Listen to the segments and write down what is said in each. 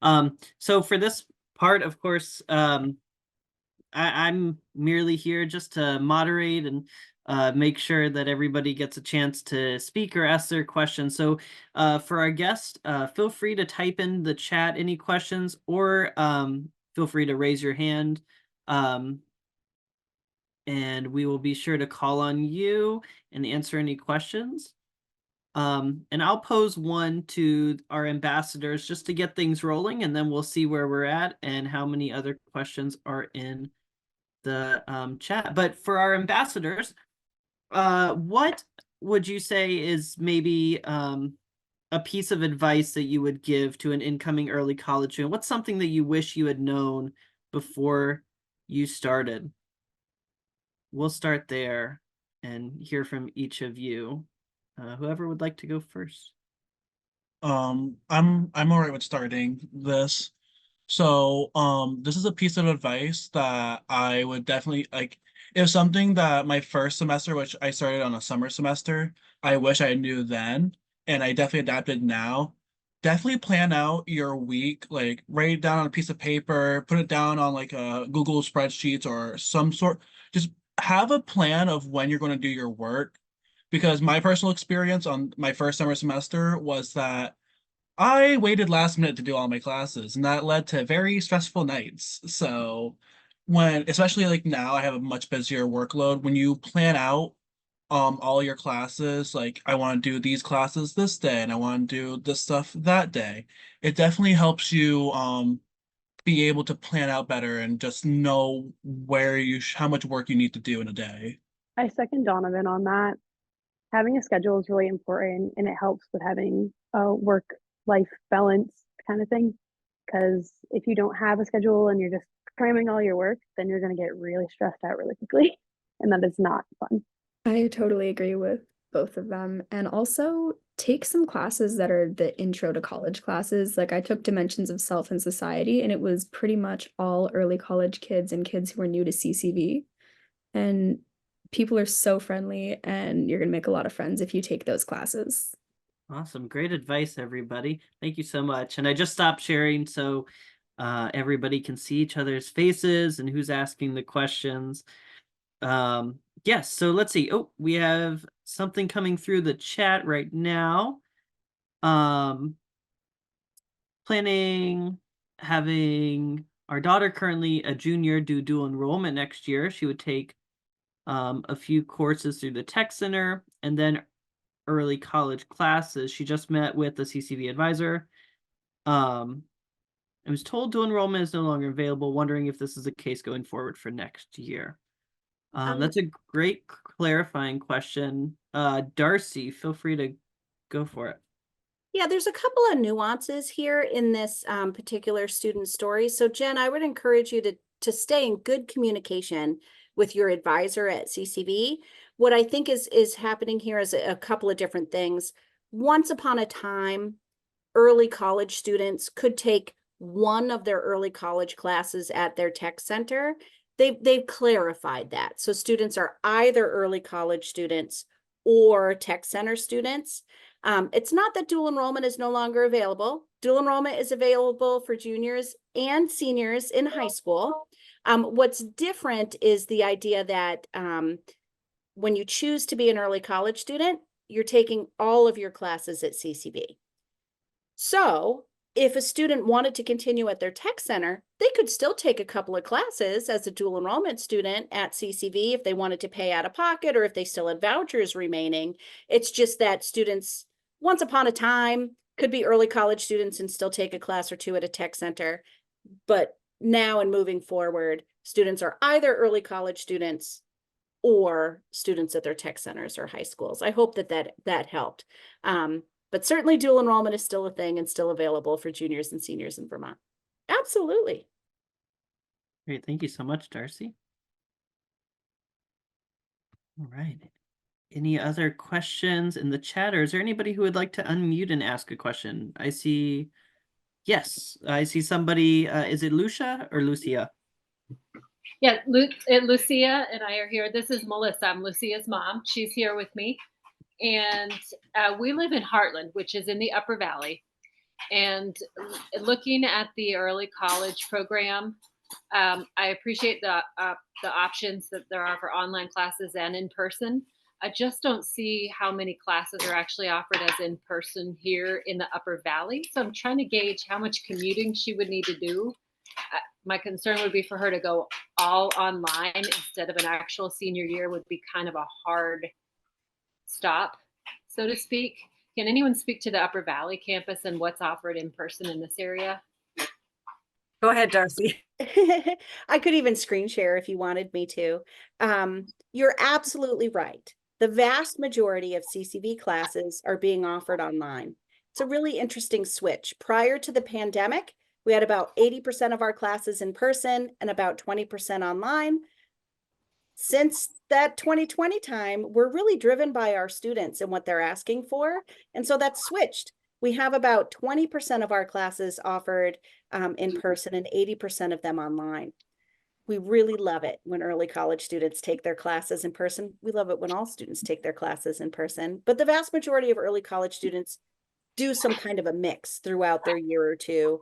So for this part, of course, I'm merely here just to moderate and make sure that everybody gets a chance to speak or ask their questions. So for our guest, feel free to type in the chat any questions, or feel free to raise your hand. Um, and we will be sure to call on you and answer any questions. And I'll pose one to our ambassadors just to get things rolling, and then we'll see where we're at and how many other questions are in the chat. But for our ambassadors, what would you say is maybe a piece of advice that you would give to an incoming early college student? What's something that you wish you had known before you started? We'll start there and hear from each of you. Whoever would like to go first. I'm all right with starting this. So, this is a piece of advice that I would definitely like. It was something that my first semester, which I started on a summer semester, I wish I knew then, and I definitely adapted now. Definitely plan out your week, like write it down on a piece of paper, put it down on like a Google spreadsheets or some sort. Just have a plan of when you're going to do your work. Because my personal experience on my first summer semester was that I waited last minute to do all my classes, and that led to very stressful nights. So when, especially like now, I have a much busier workload. When you plan out all your classes, like I want to do these classes this day and I want to do this stuff that day, it definitely helps you be able to plan out better and just know where how much work you need to do in a day. I second Donovan on that. Having a schedule is really important and it helps with having a work life balance kind of thing. Because if you don't have a schedule and you're just cramming all your work, then you're going to get really stressed out really quickly. And that is not fun. I totally agree with both of them. And also take some classes that are the intro to college classes. Like I took Dimensions of Self and Society, and it was pretty much all early college kids and kids who are new to CCV. And people are so friendly, and you're going to make a lot of friends if you take those classes. Awesome. Great advice, everybody. Thank you so much. And I just stopped sharing so everybody can see each other's faces and who's asking the questions. Yes, so let's see. Oh, we have something coming through the chat right now. Planning having our daughter, currently a junior, do dual enrollment next year. She would take a few courses through the tech center and then early college classes. She just met with the CCV advisor. I was told dual enrollment is no longer available, wondering if this is the case going forward for next year. That's a great clarifying question. Darcy, feel free to go for it. Yeah, there's a couple of nuances here in this particular student story. So Jen, I would encourage you to stay in good communication with your advisor at CCV. What I think is happening here is a couple of different things. Once upon a time, early college students could take one of their early college classes at their tech center. They've clarified that. So students are either early college students or tech center students. It's not that dual enrollment is no longer available. Dual enrollment is available for juniors and seniors in high school. What's different is the idea that when you choose to be an early college student, you're taking all of your classes at CCV. So if a student wanted to continue at their tech center, they could still take a couple of classes as a dual enrollment student at CCV if they wanted to pay out of pocket or if they still had vouchers remaining. It's just that students, once upon a time, could be early college students and still take a class or two at a tech center. But now and moving forward, students are either early college students or students at their tech centers or high schools. I hope that helped. But certainly dual enrollment is still a thing and still available for juniors and seniors in Vermont. Absolutely. Great. Thank you so much, Darcy. All right. Any other questions in the chat, or is there anybody who would like to unmute and ask a question? I see. Yes, I see somebody. Is it Lucia or Lucia? Yeah, Lucia and I are here. This is Melissa. I'm Lucia's mom. She's here with me. And we live in Heartland, which is in the Upper Valley. And looking at the early college program, I appreciate the options that there are for online classes and in person. I just don't see how many classes are actually offered as in person here in the Upper Valley. So I'm trying to gauge how much commuting she would need to do. My concern would be for her to go all online instead of an actual senior year would be kind of a hard stop, so to speak. Can anyone speak to the Upper Valley campus and what's offered in person in this area? Go ahead, Darcy. I could even screen share if you wanted me to. You're absolutely right. The vast majority of CCV classes are being offered online. It's a really interesting switch. Prior to the pandemic, we had about 80% of our classes in person and about 20% online. Since that 2020 time, we're really driven by our students and what they're asking for. And so that's switched. We have about 20% of our classes offered in person and 80% of them online. We really love it when early college students take their classes in person. We love it when all students take their classes in person, but the vast majority of early college students do some kind of a mix throughout their year or two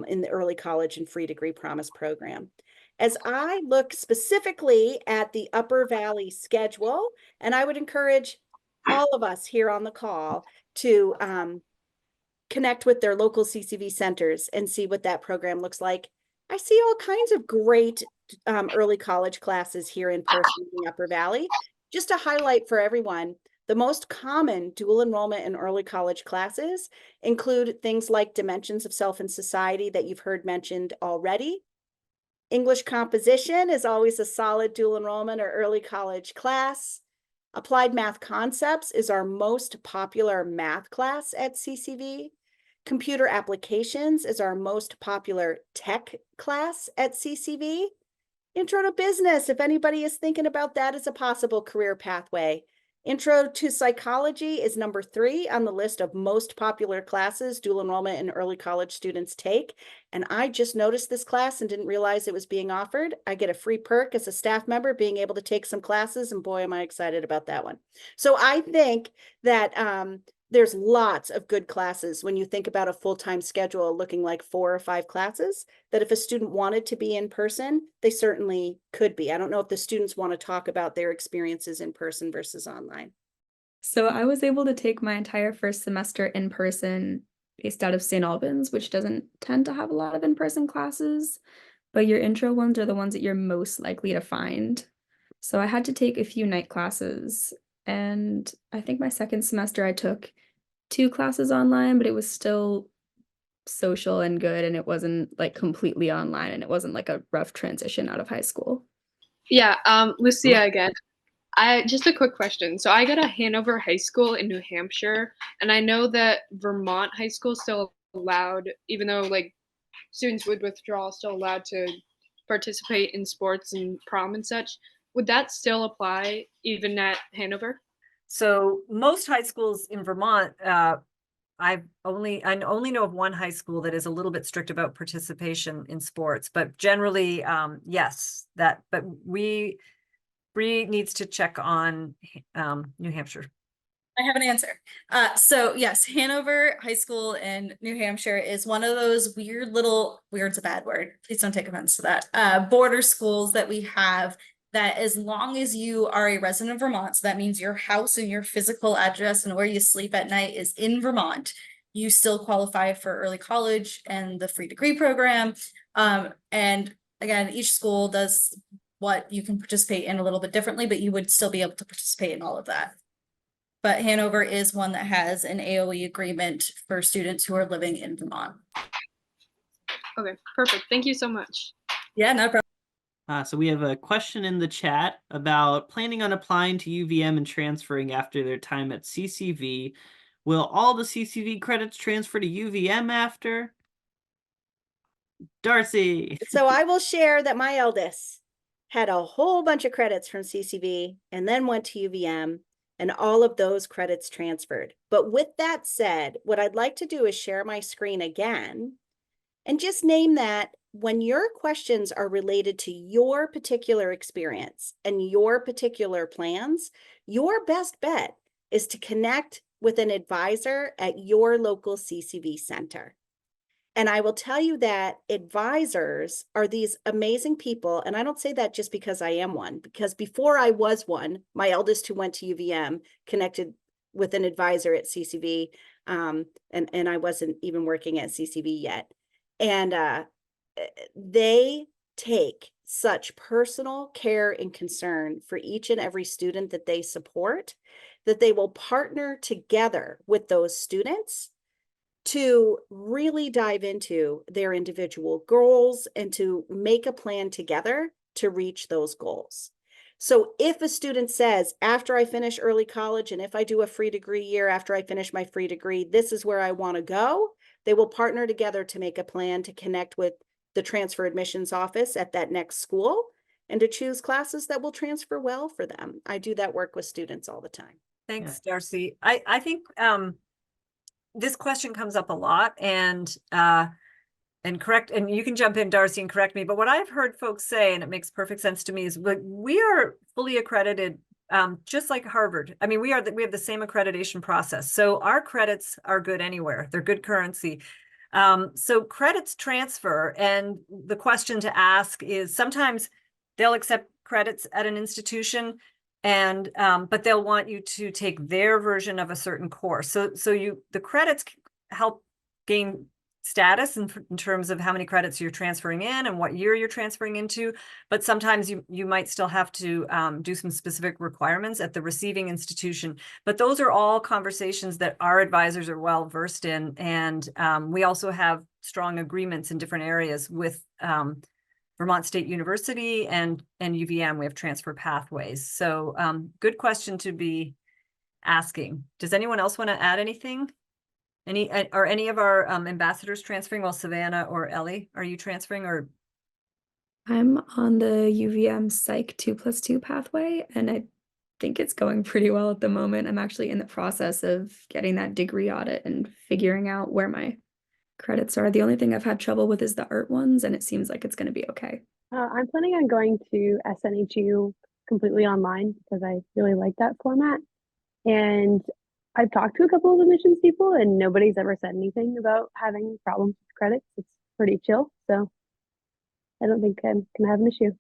in the early college and free degree promise program. As I look specifically at the Upper Valley schedule, and I would encourage all of us here on the call to connect with their local CCV centers and see what that program looks like. I see all kinds of great early college classes here in person in the Upper Valley. Just to highlight for everyone, the most common dual enrollment in early college classes include things like Dimensions of Self and Society that you've heard mentioned already. English composition is always a solid dual enrollment or early college class. Applied Math Concepts is our most popular math class at CCV. Computer Applications is our most popular tech class at CCV. Intro to Business, if anybody is thinking about that as a possible career pathway. Intro to Psychology is number 3 on the list of most popular classes dual enrollment and early college students take. And I just noticed this class and didn't realize it was being offered. I get a free perk as a staff member being able to take some classes, and boy, am I excited about that one. So I think that there's lots of good classes when you think about a full-time schedule looking like 4 or 5 classes, that if a student wanted to be in person, they certainly could be. I don't know if the students want to talk about their experiences in person versus online. So I was able to take my entire first semester in person based out of St. Albans, which doesn't tend to have a lot of in-person classes, but your intro ones are the ones that you're most likely to find. So I had to take a few night classes, and I think my second semester I took 2 classes online, but it was still social and good, and it wasn't like completely online, and it wasn't like a rough transition out of high school. Yeah, Lucia again. Just a quick question. So I go to Hanover High School in New Hampshire, and I know that Vermont High School is still allowed, even though like students with withdrawal still allowed to participate in sports and prom and such. Would that still apply even at Hanover? So most high schools in Vermont, I only know of one high school that is a little bit strict about participation in sports, but generally, yes, but Bree needs to check on New Hampshire. I have an answer. So yes, Hanover High School in New Hampshire is one of those weird's a bad word, please don't take offense to that, border schools that we have, that as long as you are a resident of Vermont, so that means your house and your physical address and where you sleep at night is in Vermont, you still qualify for early college and the free degree program. And again, each school does what you can participate in a little bit differently, but you would still be able to participate in all of that. But Hanover is one that has an AOE agreement for students who are living in Vermont. Okay, perfect. Thank you so much. Yeah, no problem. So we have a question in the chat about planning on applying to UVM and transferring after their time at CCV. Will all the CCV credits transfer to UVM after? Darcy. So I will share that my eldest had a whole bunch of credits from CCV and then went to UVM, and all of those credits transferred. But with that said, what I'd like to do is share my screen again and just name that when your questions are related to your particular experience and your particular plans, your best bet is to connect with an advisor at your local CCV center. And I will tell you that advisors are these amazing people. And I don't say that just because I am one, because before I was one, my eldest who went to UVM connected with an advisor at CCV. And I wasn't even working at CCV yet. And they take such personal care and concern for each and every student that they support, that they will partner together with those students to really dive into their individual goals and to make a plan together to reach those goals. So if a student says, after I finish early college and if I do a free degree year after I finish my free degree, this is where I want to go, they will partner together to make a plan to connect with the transfer admissions office at that next school and to choose classes that will transfer well for them. I do that work with students all the time. Thanks, Darcy. I think this question comes up a lot, and you can jump in, Darcy, and correct me, but what I've heard folks say, and it makes perfect sense to me, is we are fully accredited, just like Harvard. I mean, we have the same accreditation process. So our credits are good anywhere. They're good currency. So credits transfer, and the question to ask is, sometimes they'll accept credits at an institution, and but they'll want you to take their version of a certain course. So the credits help gain status in terms of how many credits you're transferring in and what year you're transferring into, but sometimes you might still have to do some specific requirements at the receiving institution. But those are all conversations that our advisors are well versed in, and we also have strong agreements in different areas with Vermont State University and UVM. We have transfer pathways. So good question to be asking. Does anyone else want to add anything? Are any of our ambassadors transferring? Well, Savannah or Ellie, are you transferring? Or I'm on the UVM Psych 2+2 pathway, and I think it's going pretty well at the moment. I'm actually in the process of getting that degree audit and figuring out where my credits are. The only thing I've had trouble with is the art ones, and it seems like it's going to be okay. I'm planning on going to SNHU completely online because I really like that format. And I've talked to a couple of admissions people and nobody's ever said anything about having problems with credits. It's pretty chill. So I don't think I'm going to have an issue.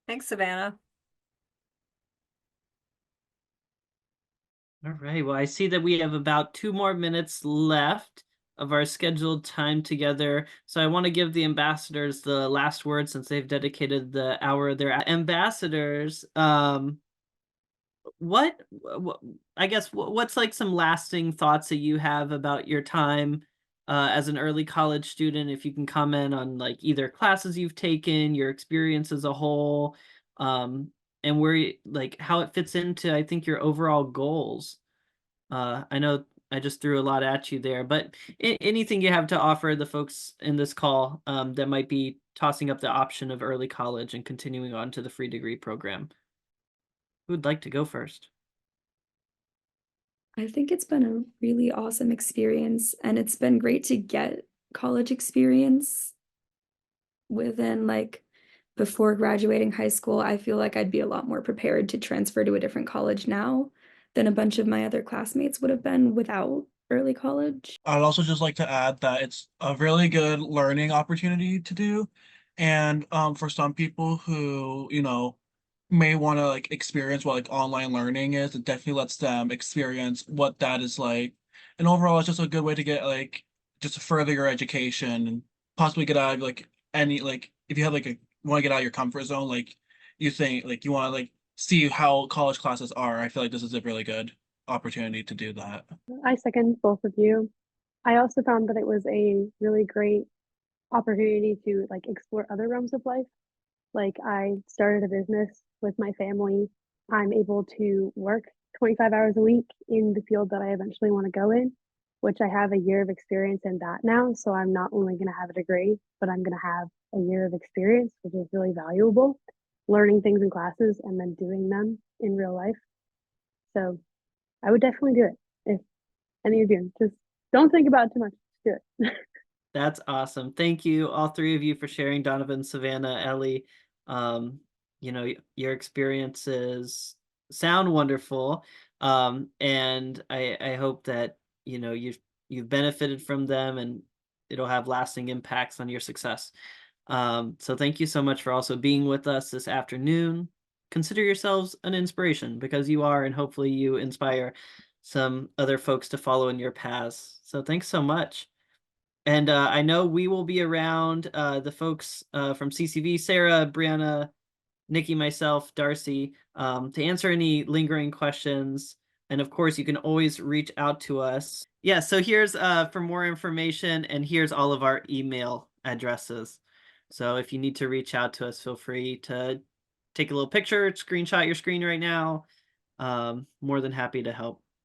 thanks, Savannah. All right. Well, I see that we have about 2 more minutes left of our scheduled time together. So I want to give the ambassadors the last word since they've dedicated the hour. They're ambassadors. What I guess what's like some lasting thoughts that you have about your time as an early college student? If you can comment on like either classes you've taken, your experience as a whole, and where like how it fits into, I think, your overall goals. I know I just threw a lot at you there, but anything you have to offer the folks in this call that might be tossing up the option of early college and continuing on to the free degree program. Who would like to go first? I think it's been a really awesome experience, and it's been great to get college experience within like before graduating high school. I feel like I'd be a lot more prepared to transfer to a different college now than a bunch of my other classmates would have been without early college. I'd also just like to add that it's a really good learning opportunity to do. And for some people who, may want to like experience what like online learning is, it definitely lets them experience what that is like. And overall, it's just a good way to get like just to further your education and possibly get out of like any like if you have like a want to get out of your comfort zone, like you think like you want to like see how college classes are. I feel like this is a really good opportunity to do that. I second both of you. I also found that it was a really great opportunity to like explore other realms of life. Like I started a business with my family. I'm able to work 25 hours a week in the field that I eventually want to go in, which I have a year of experience in that now. So I'm not only going to have a degree, but I'm going to have a year of experience, which is really valuable, learning things in classes and then doing them in real life. So I would definitely do it if any of you just don't think about it too much. Just do it. That's awesome. Thank you, all 3 of you, for sharing. Donovan, Savannah, Ellie. Your experiences sound wonderful. And I hope that, you've benefited from them and it'll have lasting impacts on your success. So thank you so much for also being with us this afternoon. Consider yourselves an inspiration, because you are, and hopefully you inspire some other folks to follow in your paths. So thanks so much. And I know we will be around, the folks from CCV, Sarah, Brianna, Nikki, myself, Darcy, to answer any lingering questions. And of course, you can always reach out to us. Yeah, so here's for more information, and here's all of our email addresses. So if you need to reach out to us, feel free to take a little picture, screenshot your screen right now. More than happy to help.